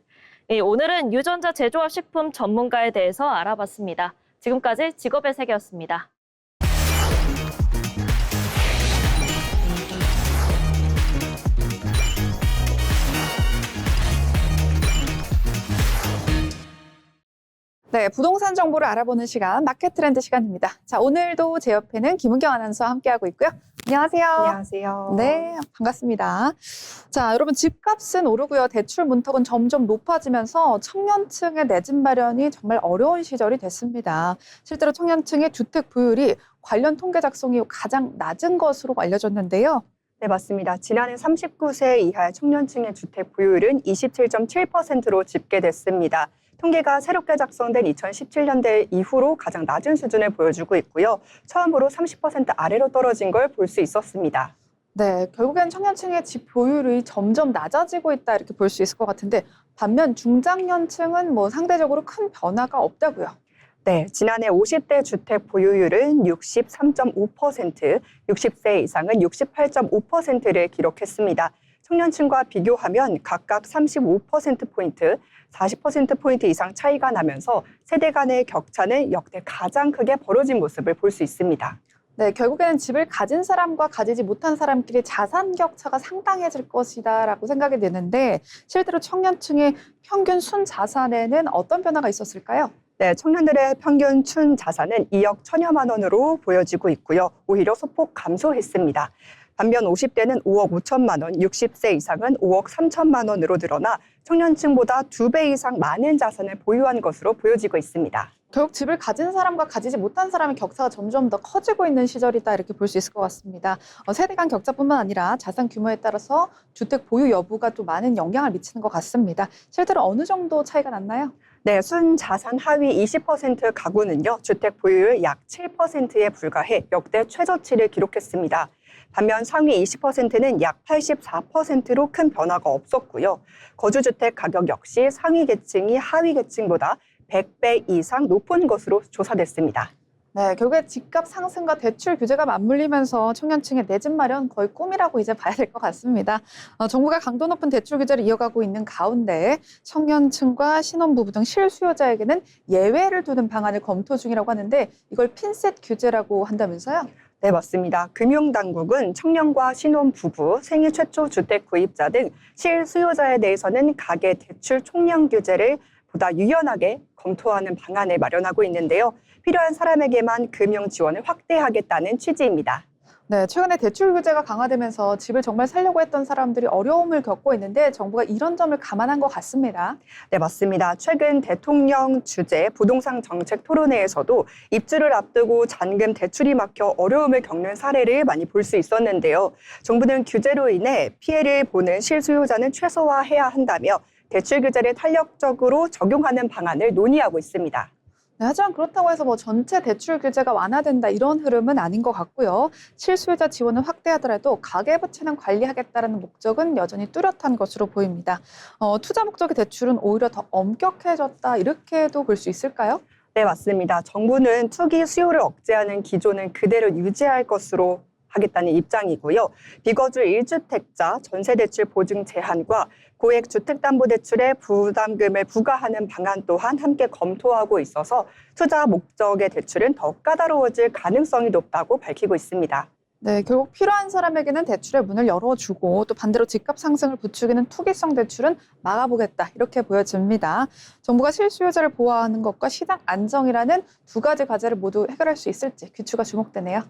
Speaker 6: 오늘은 유전자 제조합 식품 전문가에 대해서 알아봤습니다. 지금까지 직업의 세계였습니다.
Speaker 1: 네, 부동산 정보를 알아보는 시간, 마켓 트렌드 시간입니다. 자, 오늘도 제 옆에는 김은경 아나운서와 함께하고 있고요. 안녕하세요.
Speaker 7: 안녕하세요.
Speaker 1: 네, 반갑습니다. 자, 여러분 집값은 오르고요. 대출 문턱은 점점 높아지면서 청년층의 내 집 마련이 정말 어려운 시절이 됐습니다. 실제로 청년층의 주택 보유율이 관련 통계 작성 이후 가장 낮은 것으로 알려졌는데요.
Speaker 7: 네, 맞습니다. 지난해 39세 이하의 청년층의 주택 보유율은 27.7%로 집계됐습니다. 통계가 새롭게 작성된 2017년대 이후로 가장 낮은 수준을 보여주고 있고요. 처음으로 30% 아래로 떨어진 걸 볼 수 있었습니다.
Speaker 1: 네, 결국엔 청년층의 집 보유율이 점점 낮아지고 있다 이렇게 볼 수 있을 것 같은데 반면 중장년층은 상대적으로 큰 변화가 없다고요.
Speaker 7: 네, 지난해 50대 주택 보유율은 63.5%, 60세 이상은 68.5%를 기록했습니다. 청년층과 비교하면 각각 35%포인트, 40%포인트 이상 차이가 나면서 세대 간의 격차는 역대 가장 크게 벌어진 모습을 볼 수 있습니다.
Speaker 1: 네, 결국에는 집을 가진 사람과 가지지 못한 사람끼리 자산 격차가 상당해질 것이다라고 생각이 되는데 실제로 청년층의 평균 순 자산에는 어떤 변화가 있었을까요?
Speaker 7: 네, 청년들의 평균 춘 자산은 2억 1천여만 원으로 보여지고 있고요. 오히려 소폭 감소했습니다. 반면 50대는 5억 5천만 원, 60세 이상은 5억 3천만 원으로 늘어나 청년층보다 2배 이상 많은 자산을 보유한 것으로 보여지고 있습니다.
Speaker 1: 결국 집을 가진 사람과 가지지 못한 사람의 격차가 점점 더 커지고 있는 시절이다 이렇게 볼 수 있을 것 같습니다. 세대 간 격차뿐만 아니라 자산 규모에 따라서 주택 보유 여부가 또 많은 영향을 미치는 것 같습니다. 실제로 어느 정도 차이가 났나요?
Speaker 7: 네, 순 자산 하위 20% 가구는요, 주택 보유율 약 7%에 불과해 역대 최저치를 기록했습니다. 반면 상위 20%는 약 84%로 큰 변화가 없었고요. 거주주택 가격 역시 상위 계층이 하위 계층보다 100배 이상 높은 것으로 조사됐습니다.
Speaker 1: 네, 결국에 집값 상승과 대출 규제가 맞물리면서 청년층의 내 집 마련 거의 꿈이라고 이제 봐야 될 것 같습니다. 정부가 강도 높은 대출 규제를 이어가고 있는 가운데 청년층과 신혼부부 등 실수요자에게는 예외를 두는 방안을 검토 중이라고 하는데 이걸 핀셋 규제라고 한다면서요?
Speaker 7: 네, 맞습니다. 금융당국은 청년과 신혼부부, 생애 최초 주택 구입자 등 실수요자에 대해서는 가계 대출 총량 규제를 보다 유연하게 검토하는 방안을 마련하고 있는데요. 필요한 사람에게만 금융 지원을 확대하겠다는 취지입니다.
Speaker 1: 네, 최근에 대출 규제가 강화되면서 집을 정말 살려고 했던 사람들이 어려움을 겪고 있는데 정부가 이런 점을 감안한 것 같습니다.
Speaker 7: 네, 맞습니다. 최근 대통령 주재 부동산 정책 토론회에서도 입주를 앞두고 잔금 대출이 막혀 어려움을 겪는 사례를 많이 볼 수 있었는데요. 정부는 규제로 인해 피해를 보는 실수요자는 최소화해야 한다며 대출 규제를 탄력적으로 적용하는 방안을 논의하고 있습니다.
Speaker 1: 네, 하지만 그렇다고 해서 전체 대출 규제가 완화된다 이런 흐름은 아닌 것 같고요. 실수요자 지원을 확대하더라도 가계부채는 관리하겠다는 목적은 여전히 뚜렷한 것으로 보입니다. 투자 목적의 대출은 오히려 더 엄격해졌다 이렇게도 볼 수 있을까요?
Speaker 7: 네, 맞습니다. 정부는 투기 수요를 억제하는 기조는 그대로 유지할 것으로 하겠다는 입장이고요. 비거주 1주택자 전세대출 보증 제한과 고액 주택담보대출에 부담금을 부과하는 방안 또한 함께 검토하고 있어서 투자 목적의 대출은 더 까다로워질 가능성이 높다고 밝히고 있습니다.
Speaker 1: 네, 결국 필요한 사람에게는 대출의 문을 열어주고 또 반대로 집값 상승을 부추기는 투기성 대출은 막아보겠다 이렇게 보여집니다. 정부가 실수요자를 보호하는 것과 시장 안정이라는 두 가지 과제를 모두 해결할 수 있을지 귀추가 주목되네요.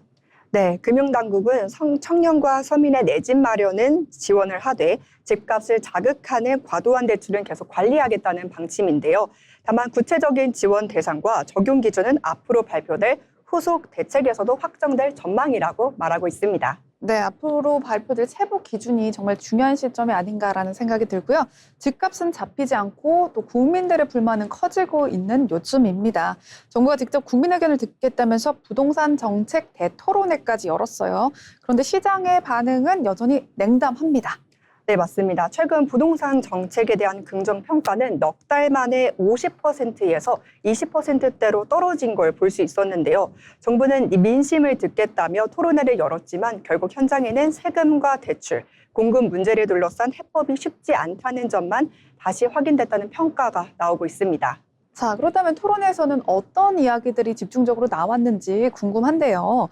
Speaker 7: 네, 금융당국은 청년과 서민의 내 집 마련은 지원을 하되 집값을 자극하는 과도한 대출은 계속 관리하겠다는 방침인데요. 다만 구체적인 지원 대상과 적용 기준은 앞으로 발표될 후속 대책에서도 확정될 전망이라고 말하고 있습니다.
Speaker 1: 네, 앞으로 발표될 세부 기준이 정말 중요한 시점이 아닌가라는 생각이 들고요. 집값은 잡히지 않고 또 국민들의 불만은 커지고 있는 요즘입니다. 정부가 직접 국민 의견을 듣겠다면서 부동산 정책 대토론회까지 열었어요. 그런데 시장의 반응은 여전히 냉담합니다.
Speaker 7: 네, 맞습니다. 최근 부동산 정책에 대한 긍정 평가는 넉 달 만에 50%에서 20%대로 떨어진 걸 볼 수 있었는데요. 정부는 이 민심을 듣겠다며 토론회를 열었지만 결국 현장에는 세금과 대출, 공급 문제를 둘러싼 해법이 쉽지 않다는 점만 다시 확인됐다는 평가가 나오고 있습니다.
Speaker 1: 자, 그렇다면 토론회에서는 어떤 이야기들이 집중적으로 나왔는지 궁금한데요.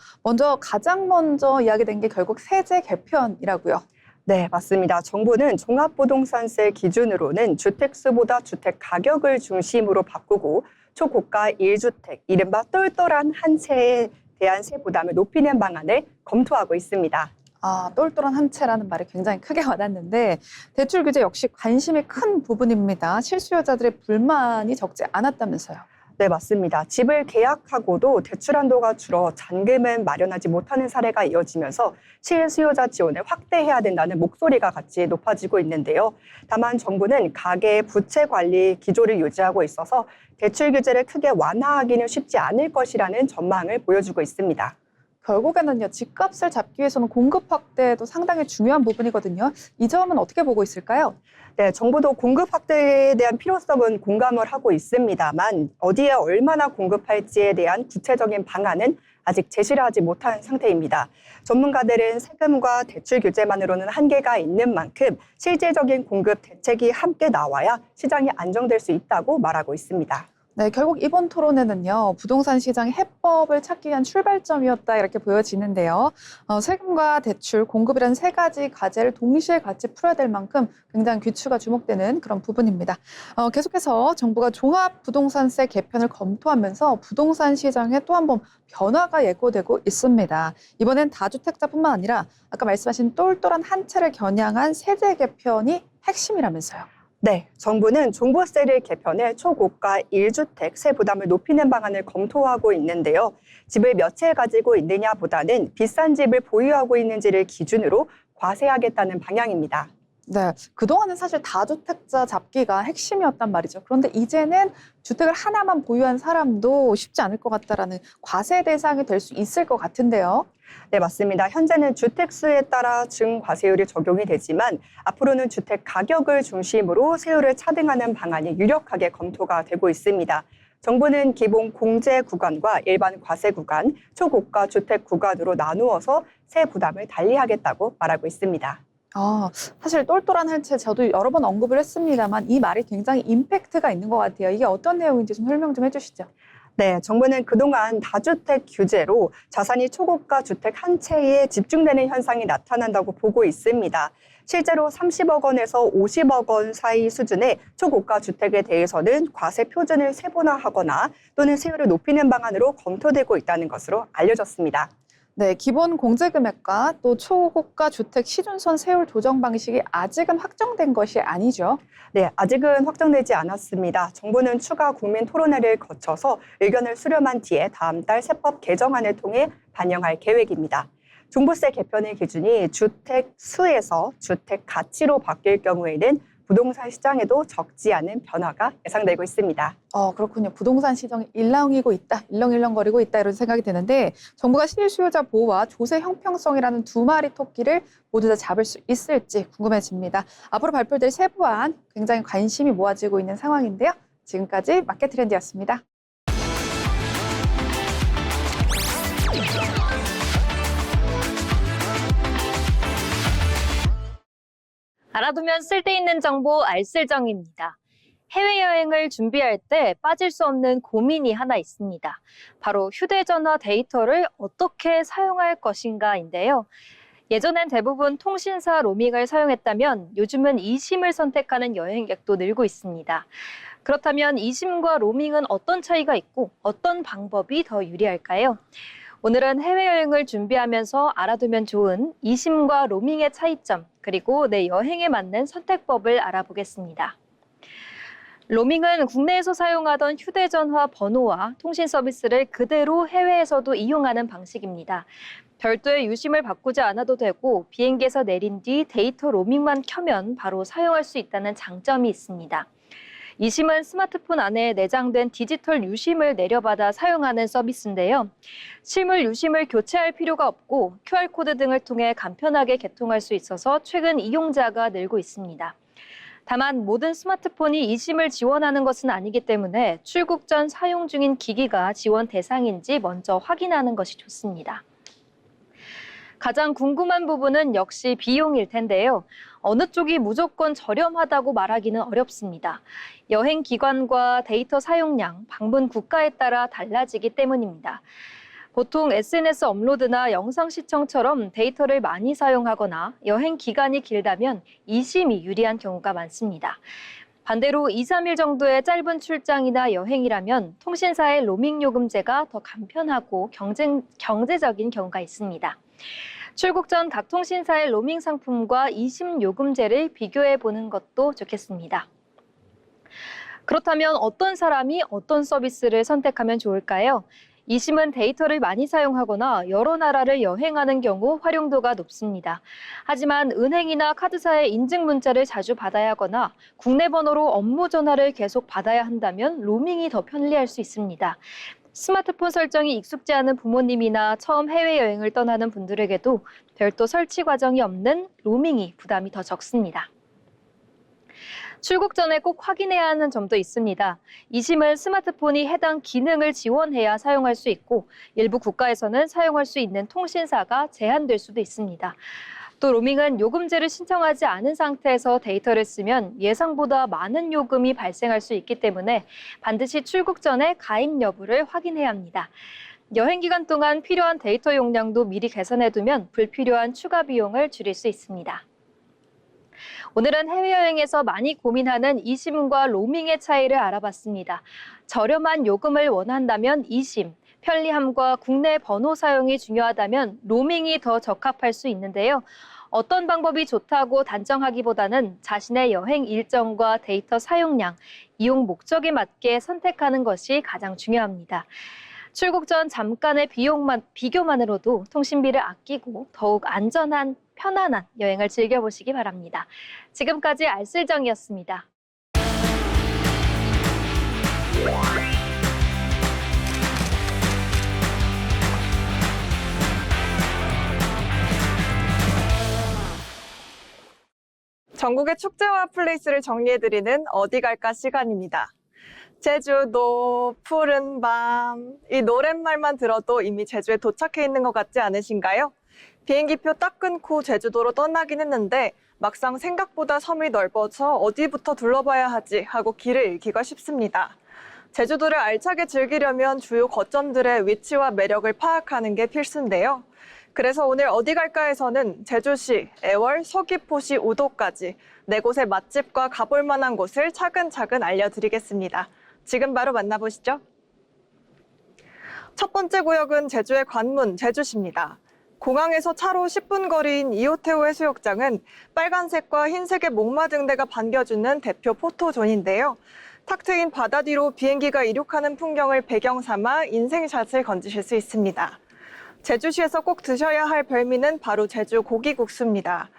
Speaker 1: 가장 먼저 이야기된 게 결국 세제 개편이라고요.
Speaker 7: 네, 맞습니다. 정부는 종합부동산세 기준으로는 주택수보다 주택 가격을 중심으로 바꾸고 초고가 1주택, 이른바 똘똘한 한 채에 대한 세 부담을 높이는 방안을 검토하고 있습니다.
Speaker 1: 똘똘한 한 채라는 말이 굉장히 크게 와닿는데 대출 규제 역시 관심이 큰 부분입니다. 실수요자들의 불만이 적지 않았다면서요.
Speaker 7: 네, 맞습니다. 집을 계약하고도 대출 한도가 줄어 잔금은 마련하지 못하는 사례가 이어지면서 실수요자 지원을 확대해야 된다는 목소리가 같이 높아지고 있는데요. 다만 정부는 가계 부채 관리 기조를 유지하고 있어서 대출 규제를 크게 완화하기는 쉽지 않을 것이라는 전망을 보여주고 있습니다.
Speaker 1: 결국에는요, 집값을 잡기 위해서는 공급 확대도 상당히 중요한 부분이거든요. 이 점은 어떻게 보고 있을까요?
Speaker 7: 네, 정부도 공급 확대에 대한 필요성은 공감을 하고 있습니다만 어디에 얼마나 공급할지에 대한 구체적인 방안은 아직 제시를 하지 못한 상태입니다. 전문가들은 세금과 대출 규제만으로는 한계가 있는 만큼 실질적인 공급 대책이 함께 나와야 시장이 안정될 수 있다고 말하고 있습니다.
Speaker 1: 네, 결국 이번 토론회는요, 부동산 시장의 해법을 찾기 위한 출발점이었다 이렇게 보여지는데요. 세금과 대출, 공급이라는 세 가지 과제를 동시에 같이 풀어야 될 만큼 굉장히 귀추가 주목되는 그런 부분입니다. 계속해서 정부가 종합 부동산세 개편을 검토하면서 부동산 시장에 또 한 번 변화가 예고되고 있습니다. 이번엔 다주택자뿐만 아니라 아까 말씀하신 똘똘한 한 채를 겨냥한 세제 개편이 핵심이라면서요.
Speaker 7: 네, 정부는 종부세를 개편해 초고가 1주택 세 부담을 높이는 방안을 검토하고 있는데요. 집을 몇 채 가지고 있느냐보다는 비싼 집을 보유하고 있는지를 기준으로 과세하겠다는 방향입니다.
Speaker 1: 네, 그동안은 사실 다주택자 잡기가 핵심이었단 말이죠. 그런데 이제는 주택을 하나만 보유한 사람도 쉽지 않을 것 같다라는 과세 대상이 될 수 있을 것 같은데요.
Speaker 7: 네, 맞습니다. 현재는 주택 수에 따라 증과세율이 적용이 되지만 앞으로는 주택 가격을 중심으로 세율을 차등하는 방안이 유력하게 검토가 되고 있습니다. 정부는 기본 공제 구간과 일반 과세 구간, 초고가 주택 구간으로 나누어서 세 부담을 달리하겠다고 말하고 있습니다.
Speaker 1: 사실 똘똘한 한 채 저도 여러 번 언급을 했습니다만 이 말이 굉장히 임팩트가 있는 것 같아요. 이게 어떤 내용인지 좀 설명 좀 해주시죠.
Speaker 7: 네, 정부는 그동안 다주택 규제로 자산이 초고가 주택 한 채에 집중되는 현상이 나타난다고 보고 있습니다. 실제로 30억 원에서 50억 원 사이 수준의 초고가 주택에 대해서는 과세 표준을 세분화하거나 또는 세율을 높이는 방안으로 검토되고 있다는 것으로 알려졌습니다.
Speaker 1: 네, 기본 공제 금액과 또 초고가 주택 시준선 세율 조정 방식이 아직은 확정된 것이 아니죠.
Speaker 7: 네, 아직은 확정되지 않았습니다. 정부는 추가 국민 토론회를 거쳐서 의견을 수렴한 뒤에 다음 달 세법 개정안을 통해 반영할 계획입니다. 종부세 개편의 기준이 주택 수에서 주택 가치로 바뀔 경우에는 부동산 시장에도 적지 않은 변화가 예상되고 있습니다.
Speaker 1: 그렇군요. 부동산 시장이 일렁이고 있다, 일렁일렁거리고 있다 이런 생각이 드는데 정부가 실수요자 보호와 조세 형평성이라는 두 마리 토끼를 모두 다 잡을 수 있을지 궁금해집니다. 앞으로 발표될 세부안 굉장히 관심이 모아지고 있는 상황인데요. 지금까지 마켓트렌드였습니다.
Speaker 6: 알아두면 쓸데있는 정보 알쓸정입니다. 해외여행을 준비할 때 빠질 수 없는 고민이 하나 있습니다. 바로 휴대전화 데이터를 어떻게 사용할 것인가인데요. 예전엔 대부분 통신사 로밍을 사용했다면 요즘은 eSIM을 선택하는 여행객도 늘고 있습니다. 그렇다면 eSIM과 로밍은 어떤 차이가 있고 어떤 방법이 더 유리할까요? 오늘은 해외여행을 준비하면서 알아두면 좋은 eSIM과 로밍의 차이점, 그리고 내 여행에 맞는 선택법을 알아보겠습니다. 로밍은 국내에서 사용하던 휴대전화 번호와 통신 서비스를 그대로 해외에서도 이용하는 방식입니다. 별도의 유심을 바꾸지 않아도 되고 비행기에서 내린 뒤 데이터 로밍만 켜면 바로 사용할 수 있다는 장점이 있습니다. eSIM은 스마트폰 안에 내장된 디지털 유심을 내려받아 사용하는 서비스인데요. 실물 유심을 교체할 필요가 없고 QR코드 등을 통해 간편하게 개통할 수 있어서 최근 이용자가 늘고 있습니다. 다만 모든 스마트폰이 eSIM을 지원하는 것은 아니기 때문에 출국 전 사용 중인 기기가 지원 대상인지 먼저 확인하는 것이 좋습니다. 가장 궁금한 부분은 역시 비용일 텐데요. 어느 쪽이 무조건 저렴하다고 말하기는 어렵습니다. 여행 기관과 데이터 사용량, 방문 국가에 따라 달라지기 때문입니다. 보통 SNS 업로드나 영상 시청처럼 데이터를 많이 사용하거나 여행 기간이 길다면 eSIM이 유리한 경우가 많습니다.
Speaker 3: 반대로 2, 3일 정도의 짧은 출장이나 여행이라면 통신사의 로밍 요금제가 더 간편하고 경제적인 경우가 있습니다. 출국 전 각 통신사의 로밍 상품과 eSIM 요금제를 비교해 보는 것도 좋겠습니다. 그렇다면 어떤 사람이 어떤 서비스를 선택하면 좋을까요? eSIM은 데이터를 많이 사용하거나 여러 나라를 여행하는 경우 활용도가 높습니다. 하지만 은행이나 카드사의 인증 문자를 자주 받아야 하거나 국내 번호로 업무 전화를 계속 받아야 한다면 로밍이 더 편리할 수 있습니다. 스마트폰 설정이 익숙지 않은 부모님이나 처음 해외여행을 떠나는 분들에게도 별도 설치 과정이 없는 로밍이 부담이 더 적습니다. 출국 전에 꼭 확인해야 하는 점도 있습니다. eSIM은 스마트폰이 해당 기능을 지원해야 사용할 수 있고 일부 국가에서는 사용할 수 있는 통신사가 제한될 수도 있습니다. 또 로밍은 요금제를 신청하지 않은 상태에서 데이터를 쓰면 예상보다 많은 요금이 발생할 수 있기 때문에 반드시 출국 전에 가입 여부를 확인해야 합니다. 여행 기간 동안 필요한 데이터 용량도 미리 계산해두면 불필요한 추가 비용을 줄일 수 있습니다. 오늘은 해외여행에서 많이 고민하는 eSIM과 로밍의 차이를 알아봤습니다. 저렴한 요금을 원한다면 eSIM, 편리함과 국내 번호 사용이 중요하다면 로밍이 더 적합할 수 있는데요. 어떤 방법이 좋다고 단정하기보다는 자신의 여행 일정과 데이터 사용량, 이용 목적에 맞게 선택하는 것이 가장 중요합니다. 출국 전 잠깐의 비교만으로도 통신비를 아끼고 더욱 안전한, 편안한 여행을 즐겨보시기 바랍니다. 지금까지 알쓸정이었습니다.
Speaker 8: 전국의 축제와 플레이스를 정리해드리는 어디 갈까 시간입니다. 제주도, 푸른 밤, 이 노랫말만 들어도 이미 제주에 도착해 있는 것 같지 않으신가요? 비행기표 딱 끊고 제주도로 떠나긴 했는데 막상 생각보다 섬이 넓어서 어디부터 둘러봐야 하지 하고 길을 잃기가 쉽습니다. 제주도를 알차게 즐기려면 주요 거점들의 위치와 매력을 파악하는 게 필수인데요. 그래서 오늘 어디 갈까에서는 제주시, 애월, 서귀포시, 우도까지 4곳의 맛집과 가볼 만한 곳을 차근차근 알려드리겠습니다. 지금 바로 만나보시죠. 첫 번째 구역은 제주의 관문, 제주시입니다. 공항에서 차로 10분 거리인 이호태우 해수욕장은 빨간색과 흰색의 목마등대가 반겨주는 대표 포토존인데요. 탁 트인 바다 뒤로 비행기가 이륙하는 풍경을 배경 삼아 인생샷을 건지실 수 있습니다. 제주시에서 꼭 드셔야 할 별미는 바로 제주 고기국수입니다.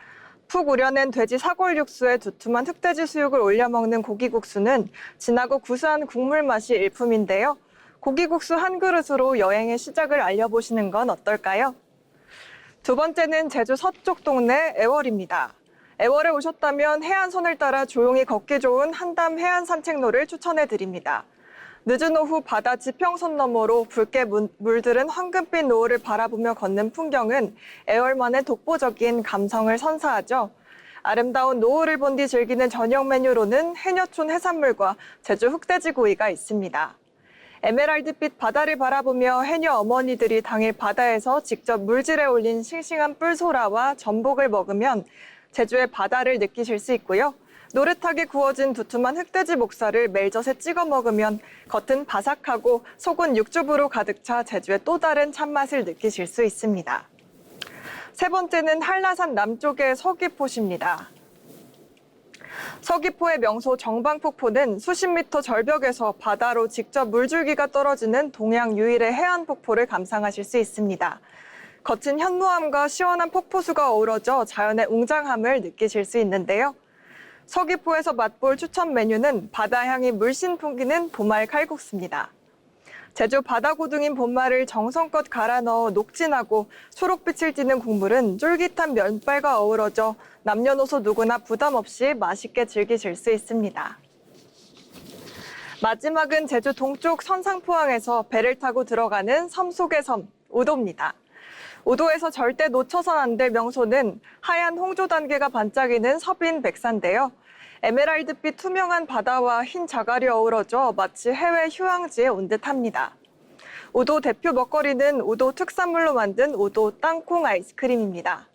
Speaker 8: 푹 우려낸 돼지 사골 육수에 두툼한 흑돼지 수육을 올려 먹는 고기국수는 진하고 구수한 국물 맛이 일품인데요. 고기국수 한 그릇으로 여행의 시작을 알려보시는 건 어떨까요? 두 번째는 제주 서쪽 동네 애월입니다. 애월에 오셨다면 해안선을 따라 조용히 걷기 좋은 한담 해안 산책로를 추천해드립니다. 늦은 오후 바다 지평선 너머로 붉게 물들은 황금빛 노을을 바라보며 걷는 풍경은 애월만의 독보적인 감성을 선사하죠. 아름다운 노을을 본 뒤 즐기는 저녁 메뉴로는 해녀촌 해산물과 제주 흑돼지구이가 있습니다. 에메랄드빛 바다를 바라보며 해녀 어머니들이 당일 바다에서 직접 물질에 올린 싱싱한 뿔소라와 전복을 먹으면 제주의 바다를 느끼실 수 있고요. 노릇하게 구워진 두툼한 흑돼지 목살을 멜젓에 찍어 먹으면 겉은 바삭하고 속은 육즙으로 가득 차 제주의 또 다른 참맛을 느끼실 수 있습니다. 세 번째는 한라산 남쪽의 서귀포시입니다. 서귀포의 명소 정방폭포는 수십 미터 절벽에서 바다로 직접 물줄기가 떨어지는 동양 유일의 해안 폭포를 감상하실 수 있습니다. 거친 현무암과 시원한 폭포수가 어우러져 자연의 웅장함을 느끼실 수 있는데요. 서귀포에서 맛볼 추천 메뉴는 바다향이 물씬 풍기는 보말 칼국수입니다. 제주 바다고등인 본말을 정성껏 갈아 넣어 녹진하고 초록빛을 띠는 국물은 쫄깃한 면발과 어우러져 남녀노소 누구나 부담 없이 맛있게 즐기실 수 있습니다. 마지막은 제주 동쪽 선상포항에서 배를 타고 들어가는 섬 속의 섬, 우도입니다. 우도에서 절대 놓쳐선 안 될 명소는 하얀 홍조 단계가 반짝이는 서빈 백사인데요. 에메랄드빛 투명한 바다와 흰 자갈이 어우러져 마치 해외 휴양지에 온 듯합니다. 우도 대표 먹거리는 우도 특산물로 만든 우도 땅콩 아이스크림입니다.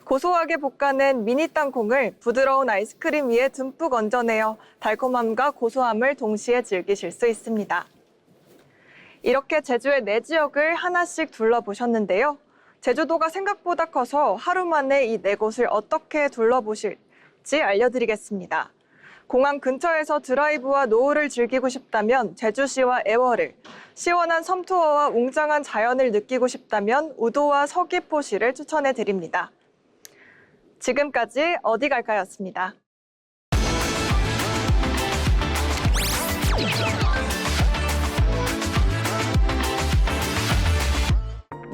Speaker 8: 고소하게 볶아낸 미니 땅콩을 부드러운 아이스크림 위에 듬뿍 얹어내어 달콤함과 고소함을 동시에 즐기실 수 있습니다. 이렇게 제주의 4지역을 하나씩 둘러보셨는데요. 제주도가 생각보다 커서 하루 만에 이 4곳을 어떻게 둘러보실지 알려드리겠습니다. 공항 근처에서 드라이브와 노을을 즐기고 싶다면 제주시와 애월을, 시원한 섬투어와 웅장한 자연을 느끼고 싶다면 우도와 서귀포시를 추천해드립니다. 지금까지 어디 갈까였습니다.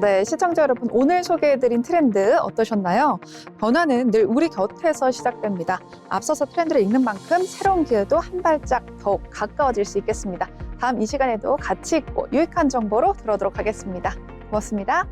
Speaker 1: 네, 시청자 여러분, 오늘 소개해드린 트렌드 어떠셨나요? 변화는 늘 우리 곁에서 시작됩니다. 앞서서 트렌드를 읽는 만큼 새로운 기회도 한 발짝 더욱 가까워질 수 있겠습니다. 다음 이 시간에도 가치 있고 유익한 정보로 들어오도록 하겠습니다. 고맙습니다.